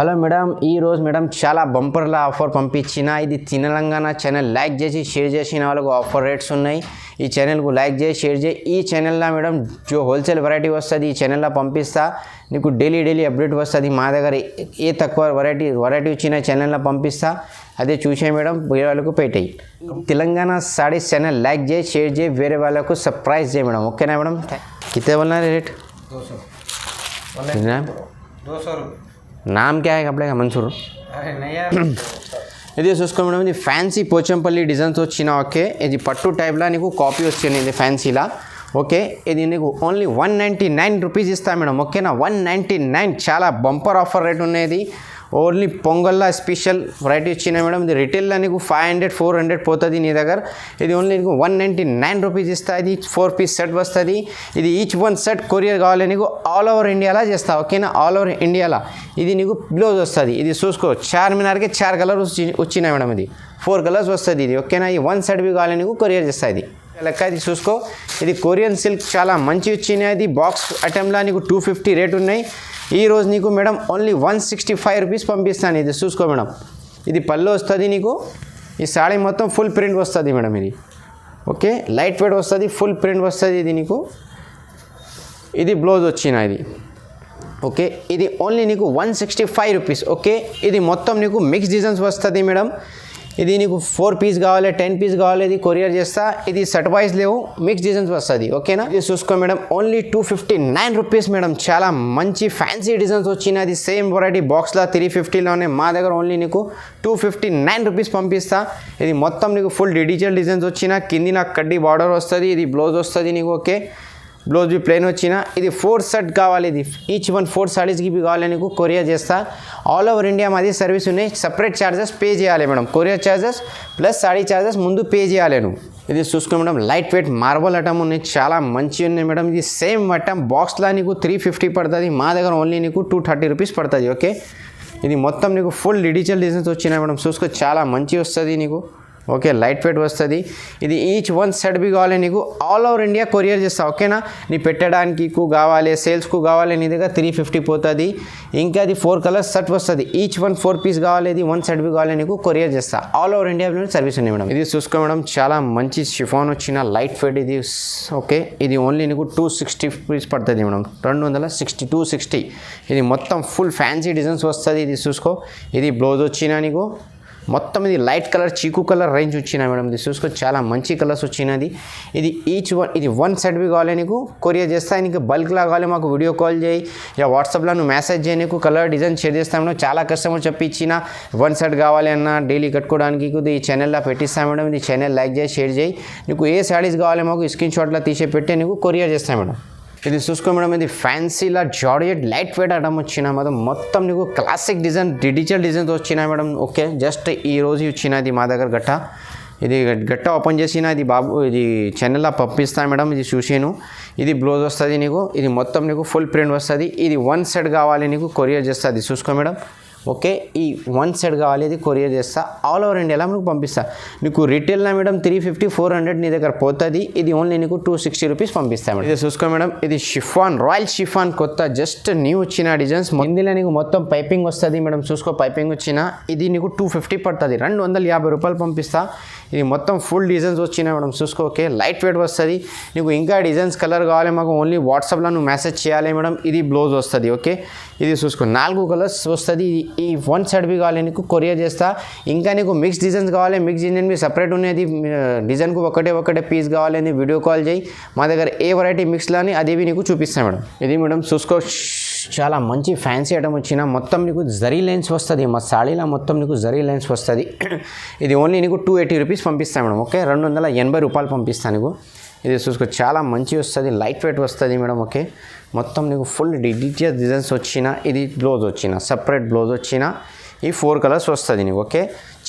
Hello madam, ఈరోజు madam చాలా బంపర్ల offer పంపించిన. ఇది తెలంగాణ ఛానల్ లైక్ చేసి షేర్ చేసిన వాళ్ళకు ఆఫర్ రేట్స్ ఉన్నాయి. ఈ ఛానల్కు లైక్ చేసి షేర్ చేయి. ఈ ఛానల్లో మేడం జో హోల్సేల్ వెరైటీ వస్తుంది, ఈ ఛానల్లో పంపిస్తా. నీకు డైలీ అప్డేట్ వస్తుంది. మా దగ్గర ఏ తక్కువ వెరైటీ వచ్చిన ఛానల్లో పంపిస్తా. అదే చూసే మేడం, వేరే వాళ్ళకు పెట్టేయి. తెలంగాణ సారీస్ ఛానల్ లైక్ చేసి షేర్ చేయి, వేరే వాళ్ళకు సర్ప్రైజ్ చేయి మేడం. ఓకేనా మేడం? कितने बोलना है रेट? 200 नाम क्या है कपड़े का? मंसूर. अरे नहीं यार ఇది చూసుకో మేడం, ఇది ఫ్యాన్సీ పోచంపల్లి డిజైన్స్ వచ్చిన. ఓకే, ఇది పట్టు టైప్లా నీకు కాపీ వచ్చింది, ఇది ఫ్యాన్సీలా. ఓకే, ఇది నీకు ఓన్లీ 199 రూపీస్ ఇస్తా మేడం. ఓకేనా? 199 చాలా బంపర్ ఆఫర్ రేట్ ఉన్నది. ఓన్లీ పొంగల్లా స్పెషల్ వెరైటీ వచ్చిన మేడం. ఇది రిటైల్లో నీకు 500-400 పోతుంది నీ దగ్గర. ఇది ఓన్లీ నీకు 199 రూపీస్ ఇస్తా. ఇది 4 పీస్ సెట్ వస్తుంది. ఇది ఈచ్ వన్ సెట్ కొరియర్ కావాలి నీకు ఆల్ ఓవర్ ఇండియాలో చేస్తా. ఓకేనా? ఆల్ ఓవర్ ఇండియాలో ఇది నీకు బ్లౌజ్ వస్తుంది. ఇది చూసుకో, 4 మీనార్కి 4 కలర్స్ వచ్చినాయి మేడం. ఇది 4 కలర్స్ వస్తుంది ఇది. ఓకేనా? ఈ 1 సెట్ బి కావాలి నీకు కొరియర్ చేస్తా. ఇది లెక్క ఇది చూసుకో. ఇది కొరియన్ సిల్క్ చాలా మంచి వచ్చినాయి. ఇది బాక్స్ ఐటెంలో నీకు 250 రేట్ ఉన్నాయి. ఈ రోజు నీకు మేడం ఓన్లీ 165 రూపీస్ పంపిస్తాను. ఇది చూసుకో మేడం, ఇది పళ్ళు వస్తుంది నీకు. ఈ సాడీ మొత్తం ఫుల్ ప్రింట్ వస్తుంది మేడం. ఇది ఓకే, లైట్ వెయిట్ వస్తుంది, ఫుల్ ప్రింట్ వస్తుంది ఇది నీకు. ఇది బ్లౌజ్ వచ్చిన ఇది. ఓకే, ఇది ఓన్లీ నీకు 165 రూపీస్. ఓకే, ఇది మొత్తం నీకు మిక్స్ డిజైన్స్ వస్తుంది మేడం. ఇది నీకు 4 పీస్ కావాలి, 10 పీస్ కావాలి, ఇది కొరియర్ చేస్తా. ఇది సెట్ వైజ్ లేవు, మిక్స్ డిజైన్స్ వస్తుంది. ఓకేనా? ఇది చూసుకో మేడం, ఓన్లీ 259 రూపీస్ మేడం. చాలా మంచి ఫ్యాన్సీ డిజైన్స్ వచ్చినాయి. సేమ్ వెరైటీ బాక్స్లో 350లోనే మా దగ్గర ఓన్లీ నీకు 259 రూపీస్ పంపిస్తా. ఇది మొత్తం నీకు ఫుల్ డిజిటల్ డిజైన్స్ వచ్చిన. కింది నాకు కడ్డీ బార్డర్ వస్తుంది, ఇది బ్లౌజ్ వస్తుంది నీకు. ఓకే, బ్లౌజ్ బి ప్లెయిన్ వచ్చిన. ఇది 4 సెట్ కావాలి. ఇది ఈచ్ వన్ 4 సారీస్కి బి కావాలి నీకు కొరియర్ చేస్తా. ఆల్ ఓవర్ ఇండియా మాది సర్వీస్ ఉన్నాయి. సపరేట్ ఛార్జెస్ పే చేయాలి madam. Courier charges plus sorry charges ముందు పే చేయాలి నువ్వు. ఇది చూసుకో madam, light weight marble item ఉన్నాయి, చాలా మంచి ఉన్నాయి మేడం. ఇది సేమ్ ఐటమ్ బాక్స్లో నీకు 350 పడుతుంది. మా దగ్గర ఓన్లీ నీకు 230 రూపీస్ పడుతుంది. ఓకే, ఇది మొత్తం నీకు ఫుల్ డిజిటల్ డిజైన్స్ వచ్చినాయి మేడం. చూసుకో, చాలా మంచి వస్తుంది నీకు. ఓకే, లైట్ వెయిట్ వస్తుంది. ఇది ఈచ్ వన్ సెట్ బి కావాలి నీకు ఆల్ ఓవర్ ఇండియా కొరియర్ చేస్తా. ఓకేనా? నీ పెట్టడానికి కావాలి, సేల్స్కు కావాలి, నీ దగ్గర 350 పోతుంది. ఇంకా అది 4 కలర్స్ సెట్ వస్తుంది. ఈచ్ వన్ 4 పీస్ కావాలి, ఇది 1 సెట్ బి కావాలి నీకు కొరియర్ చేస్తా. ఆల్ ఓవర్ ఇండియా సర్వీస్ ఉంది మేడం. ఇది చూసుకో మేడం, చాలా మంచి షిఫాన్ వచ్చిన లైట్ వెయిట్ ఇది. ఓకే, ఇది ఓన్లీ నీకు 260 రూపీస్ పడుతుంది మేడం. 260. ఇది మొత్తం ఫుల్ ఫ్యాన్సీ డిజైన్స్ వస్తుంది. ఇది చూసుకో, ఇది బ్లౌజ్ వచ్చిన నీకు. మొత్తం ఇది లైట్ కలర్ చీకు కలర్ రేంజ్ వచ్చినా మేడం. ఇది చూసుకో, చాలా మంచి కలర్స్ వచ్చినది. ఇది ఈచ్ వన్ ఇది 1 సెట్ బి కావాలి నీకు కొరియర్ చేస్తా. నీకు బల్క్లా కావాలి మాకు వీడియో కాల్ చేయి, యా వాట్సాప్లో నువ్వు మెసేజ్ చేయి, నీకు కలర్ డిజైన్ షేర్ చేస్తాం మేడం. చాలా కస్టమర్ చెప్పి ఇచ్చిన 1 సెట్ కావాలి అన్న డైలీ కట్టుకోవడానికి ఈ ఛానల్లో పెట్టిస్తాం మేడం. ఇది ఛానల్ లైక్ చేయి, షేర్ చేయి. నీకు ఏ శారీస్ కావాలి మాకు స్క్రీన్ షాట్లో తీసి పెట్టి నీకు కొరియర్ చేస్తాం మేడం. ఇది చూసుకో మేడం, ఇది ఫ్యాన్సీలా జార్జెట్ లైట్ వెయిట్ ఐటమ్ వచ్చిన మేడం. మొత్తం నీకు క్లాసిక్ డిజైన్ డిజిటల్ డిజైన్స్ వచ్చినాయి మేడం. ఓకే, జస్ట్ ఈ రోజు వచ్చినది మా దగ్గర గట్ట. ఇది గట్ట ఓపెన్ చేసిన ఇది బాబు, ఇది ఛానల్లో పంపిస్తాను మేడం. ఇది చూసాను. ఇది బ్లౌజ్ వస్తుంది నీకు. ఇది మొత్తం నీకు ఫుల్ ప్రింట్ వస్తుంది. ఇది 1 సెట్ కావాలి నీకు కొరియర్ చేస్తుంది. చూసుకో మేడం. ఓకే, ఈ 1 సెట్ కావాలి, ఇది కొరియర్ చేస్తా. ఆల్ ఓవర్ ఇండియాలో మీకు పంపిస్తా. నీకు రిటైల్లో మేడం 350-400 నీ దగ్గర పోతుంది. ఇది ఓన్లీ నీకు 260 రూపీస్ పంపిస్తా మేడం. ఇది చూసుకో మేడం, ఇది షిఫాన్ రాయల్ షిఫాన్ కొత్త జస్ట్ న్యూ వచ్చిన డిజైన్స్. ఇందులో నీకు మొత్తం పైపింగ్ వస్తుంది మేడం. చూసుకో, పైపింగ్ వచ్చిన. ఇది నీకు 250 పడుతుంది. 250 రూపాయలు పంపిస్తా. ఇది మొత్తం ఫుల్ డిజైన్స్ వచ్చినాయి మేడం. చూసుకో. ఓకే, లైట్ వెయిట్ వస్తుంది నీకు. ఇంకా డిజైన్స్ కలర్ కావాలి మాకు ఓన్లీ వాట్సాప్లో నువ్వు మెసేజ్ చేయాలి మేడం. ఇది బ్లౌజ్ వస్తుంది. ఓకే, ఇది చూసుకో, 4 కలర్స్ వస్తుంది. ఈ 1 సెట్ బి కావాలి నీకు కొరియర్ చేస్తా. ఇంకా నీకు మిక్స్ డిజైన్స్ కావాలి, మిక్స్ డిజైన్ మీ సపరేట్ ఉన్నది. డిజైన్కు ఒకటే పీస్ కావాలి అని వీడియో కాల్ చేయి. మా దగ్గర ఏ వెరైటీ మిక్స్లోని అదేవి నీకు చూపిస్తాను మేడం. ఇది మేడం చూసుకో, చాలా మంచి ఫ్యాన్సీ ఐటమ్ వచ్చిన. మొత్తం నీకు జరీ లైన్స్ వస్తుంది. మా సాడీలో మొత్తం నీకు జరీ లైన్స్ వస్తుంది. ఇది ఓన్లీ నీకు 280 రూపీస్ పంపిస్తాను మేడం. ఓకే, 280 రూపాయలు పంపిస్తాను నీకు. ఇది చూసుకో, చాలా మంచి వస్తుంది, లైట్ వెయిట్ వస్తుంది మేడం. ఓకే, మొత్తం నీకు ఫుల్ డిజిటల్ డిజైన్స్ వచ్చిన. ఇది బ్లౌజ్ వచ్చిన, సపరేట్ బ్లౌజ్ వచ్చిన. ఈ 4 కలర్స్ వస్తుంది నీకు. ఓకే,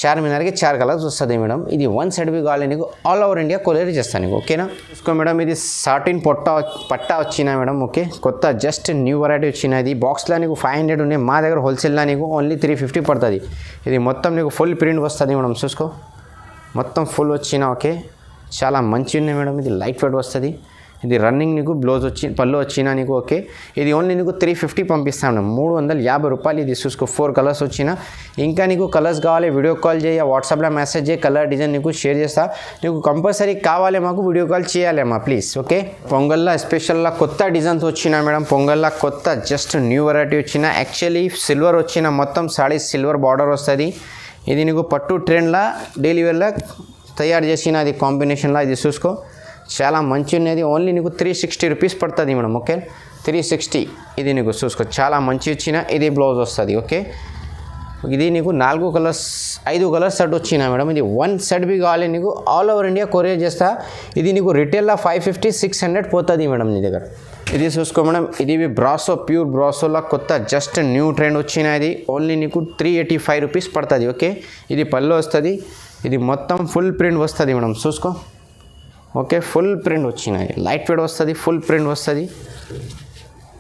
4 మీనార్కి 4 కలర్స్ వస్తుంది మేడం. ఇది 1 సెట్ బి కావాలి నీకు ఆల్ ఓవర్ ఇండియా కొరియర్ చేస్తాను నీకు. ఓకేనా? చూసుకో మేడం, ఇది సాటిన్ పట్టా వచ్చిన మేడం. ఓకే, కొత్త జస్ట్ న్యూ వెరైటీ వచ్చినది. బాక్స్లో నీకు 500 ఉన్నాయి. మా దగ్గర హోల్సేల్లో నీకు ఓన్లీ 350 పడుతుంది. ఇది మొత్తం నీకు ఫుల్ ప్రింట్ వస్తుంది మేడం. చూసుకో, మొత్తం ఫుల్ వచ్చిన. ఓకే, చాలా మంచి ఉన్నాయి మేడం. ఇది లైట్ వెయిట్ వస్తుంది. ఇది రన్నింగ్ నీకు బ్లౌజ్ వచ్చి పళ్ళు వచ్చినా నీకు ఓకే. ఇది ఓన్లీ నీకు 350 పంపిస్తాను, 350 రూపాయలు. ఇది చూసుకో 4 కలర్స్ వచ్చినా. ఇంకా నీకు కలర్స్ కావాలి వీడియో కాల్ చేయ, వాట్సాప్లో మెసేజ్ చేయి, కలర్ డిజైన్ నీకు షేర్ చేస్తా. నీకు కంపల్సరీ కావాలి మాకు వీడియో కాల్ చేయాలేమ్మా ప్లీజ్ ఓకే. పొంగల్లో స్పెషల్లా కొత్త డిజైన్స్ వచ్చినా మేడం, పొంగల్లో కొత్త జస్ట్ న్యూ వెరైటీ వచ్చిన. యాక్చువల్లీ సిల్వర్ వచ్చిన మొత్తం సాడీ సిల్వర్ బార్డర్ వస్తుంది. ఇది నీకు పట్టు ట్రెండ్లా డైలీ వేర్లా తయారు చేసిన అది కాంబినేషన్లో. ఇది చూసుకో చాలా మంచి ఉన్నది. ఓన్లీ నీకు 360 రూపీస్ పడుతుంది మేడం ఓకే. 360 ఇది నీకు చూసుకో చాలా మంచి వచ్చిన. ఇది బ్లౌజ్ వస్తుంది ఓకే. ఇది నీకు 4 కలర్స్ 5 కలర్స్ సెట్ వచ్చిన మేడం. ఇది 1 సెట్ బి కావాలి నీకు ఆల్ ఓవర్ ఇండియా కొరియర్ చేస్తా. ఇది నీకు రిటైల్లో 550-600 పోతుంది మేడం నీ దగ్గర. ఇది చూసుకో మేడం, ఇది బ్రాసో ప్యూర్ బ్రాసోలా కొత్త జస్ట్ న్యూ ట్రెండ్ వచ్చిన. ఇది ఓన్లీ నీకు 385 రూపీస్ పడుతుంది ఓకే. ఇది పళ్ళు వస్తుంది. ఇది మొత్తం ఫుల్ ప్రింట్ వస్తుంది మేడం చూసుకో ఓకే. ఫుల్ ప్రింట్ వచ్చినది, లైట్ వెయిట్ వస్తుంది, ఫుల్ ప్రింట్ వస్తుంది.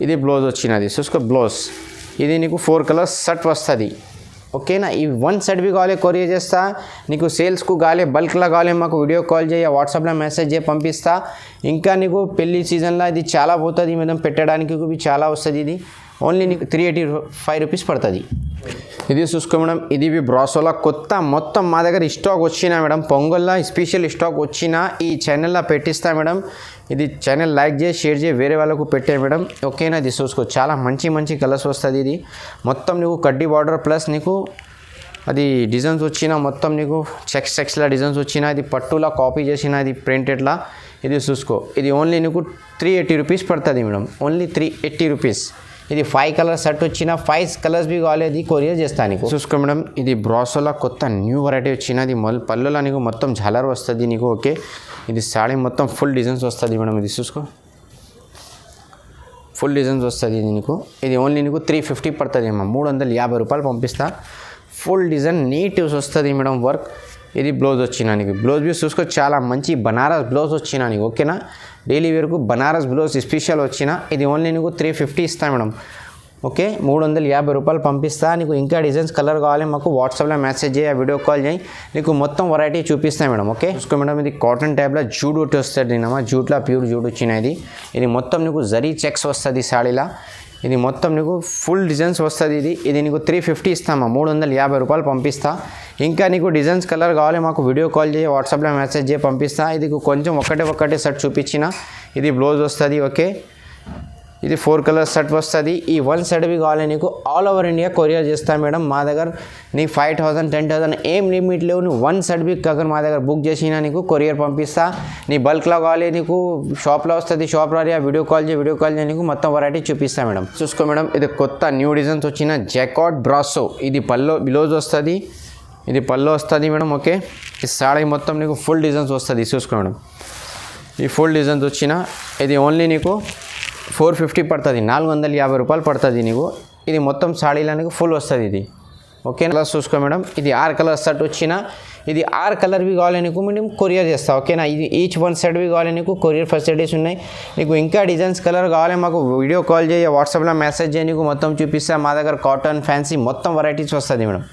ఇది బ్లౌజ్ వచ్చినది చూసుకో బ్లౌజ్. ఇది నీకు 4 కలర్స్ సెట్ వస్తుంది ఓకేనా. ఈ 1 సెట్ బి కావాలి కొరియర్ చేస్తా. నీకు సేల్స్కు కావాలి బల్క్లా కావాలి మాకు వీడియో కాల్ చేయ, వాట్సాప్లో మెసేజ్ చేసి పంపిస్తా. ఇంకా నీకు పెళ్లి సీజన్లో ఇది చాలా పోతుంది మేడం, పెట్టడానికి చాలా వస్తుంది. ఇది ఓన్లీ నీకు 385 రూపీస్ పడుతుంది. ఇది చూసుకో మేడం, ఇది బ్రాసోలా కొత్త మొత్తం మా దగ్గర స్టాక్ వచ్చినా మేడం. పొంగల్లో స్పెషల్ స్టాక్ వచ్చిన ఈ ఛానల్లో పెట్టిస్తా మేడం. ఇది ఛానల్ లైక్ చేసి షేర్ చేసి వేరే వాళ్ళకు పెట్టే మేడం ఓకేనా. ఇది చూసుకో చాలా మంచి మంచి కలర్స్ వస్తుంది. ఇది మొత్తం నీకు కడ్డీ బార్డర్ ప్లస్ నీకు అది డిజైన్స్ వచ్చిన, మొత్తం నీకు చెక్స్లా డిజైన్స్ వచ్చిన. ఇది పట్టులా కాపీ చేసిన, ఇది ప్రింటెడ్లా. ఇది చూసుకో ఇది ఓన్లీ నీకు 380 రూపీస్ పడుతుంది మేడం, ఓన్లీ 380 రూపీస్. ఇది 5 కలర్స్ సెట్ వచ్చిన, 5 కలర్స్ బి కావాలి అది కొరియర్ చేస్తాను నీకు చూసుకో మేడం. ఇది బ్రాసోలా కొత్త న్యూ వెరైటీ వచ్చినది. పళ్ళులో నీకు మొత్తం ఝాలర్ వస్తుంది నీకు ఓకే. ఇది సాడీ మొత్తం ఫుల్ డిజైన్స్ వస్తుంది మేడం. ఇది చూసుకో ఫుల్ డిజైన్స్ వస్తుంది ఇది నీకు. ఇది ఓన్లీ నీకు 350 పడుతుంది అమ్మా, 350 రూపాయలు పంపిస్తా. ఫుల్ డిజైన్ నీట్ వస్తుంది మేడం వర్క్. ఇది బ్లౌజ్ వచ్చిన నీకు. బ్లౌజ్ బి చూసుకో చాలా మంచి బనారస్ బ్లౌజ్ వచ్చిన నీకు ఓకేనా. డైలీ వేర్కు బనారస్ బ్లౌజ్ స్పెషల్ వచ్చిన. ఇది ఓన్లీ నీకు 350 ఇస్తా మేడం ఓకే. 350 రూపాయలు పంపిస్తా. నీకు ఇంకా డిజైన్స్ కలర్ కావాలి మాకు వాట్సాప్లో మెసేజ్ చేయి, వీడియో కాల్ చేయి, నీకు మొత్తం వెరైటీ చూపిస్తాను మేడం ఓకే. చూసుకో మేడం, ఇది కాటన్ టైప్లో జూట్ ఒకటి వస్తుంది నేనమ్మా, జూట్లో ప్యూర్ జూట్ వచ్చినది. ఇది మొత్తం నీకు జరీ చెక్స్ వస్తుంది సాడీలా. ఇది మొత్తం నీకు ఫుల్ డిజైన్స్ వస్తుంది. ఇది నీకు 350 ఇస్తామా, 350 రూపాయలు పంపిస్తా. ఇంకా నీకు డిజైన్స్ కలర్ కావాలి మాకు వీడియో కాల్ చేయి, వాట్సాప్లో మెసేజ్ చేయి పంపిస్తా. ఇది కొంచెం ఒకటే సెట్ చూపించిన. ఇది బ్లౌజ్ వస్తుంది ఓకే. ఇది 4 కలర్స్ సెట్ వస్తుంది. ఈ 1 సెట్ బి కావాలి నీకు ఆల్ ఓవర్ ఇండియా కొరియర్ చేస్తా మేడం. మా దగ్గర నీకు 5000 10,000 ఏం లిమిట్ లేవు. నువ్వు 1 సెట్ బి కాక మా దగ్గర బుక్ చేసినా నీకు కొరియర్ పంపిస్తా. నీ బల్క్లో కావాలి నీకు షాప్లో వస్తుంది, షాప్లో వీడియో కాల్ చేయి నీకు మొత్తం వెరైటీ చూపిస్తా మేడం. చూసుకో మేడం, ఇది కొత్త న్యూ డిజైన్స్ వచ్చిన జాకార్డ్ బ్రాసో. ఇది బ్లౌజ్ వస్తుంది, ఇది పళ్ళు వస్తుంది మేడం ఓకే. ఈ సాడీ మొత్తం నీకు ఫుల్ డిజైన్స్ వస్తుంది చూసుకో మేడం. ఈ ఫుల్ డిజైన్స్ వచ్చిన ఇది ఓన్లీ నీకు 450 పడుతుంది, 450 రూపాయలు పడుతుంది నీకు. ఇది మొత్తం సాడీలో నీకు ఫుల్ వస్తుంది ఇది ఓకే. కలర్స్ చూసుకో మేడం, ఇది 6 కలర్స్ సెట్ వచ్చిన. ఇది 6 కలర్ బి కావాలి నీకు మేము కొరియర్ చేస్తా ఓకేనా. ఇది ఈచ్ 1 సెట్ బి కావాలి నీకు కొరియర్ ఫెసిలిటీస్ ఉన్నాయి. నీకు ఇంకా డిజైన్స్ కలర్ కావాలి మాకు వీడియో కాల్ చేయి, వాట్సాప్లో మెసేజ్ చేయి, నీకు మొత్తం చూపిస్తా. మా దగ్గర కాటన్ ఫ్యాన్సీ మొత్తం వెరైటీస్ వస్తుంది మేడం.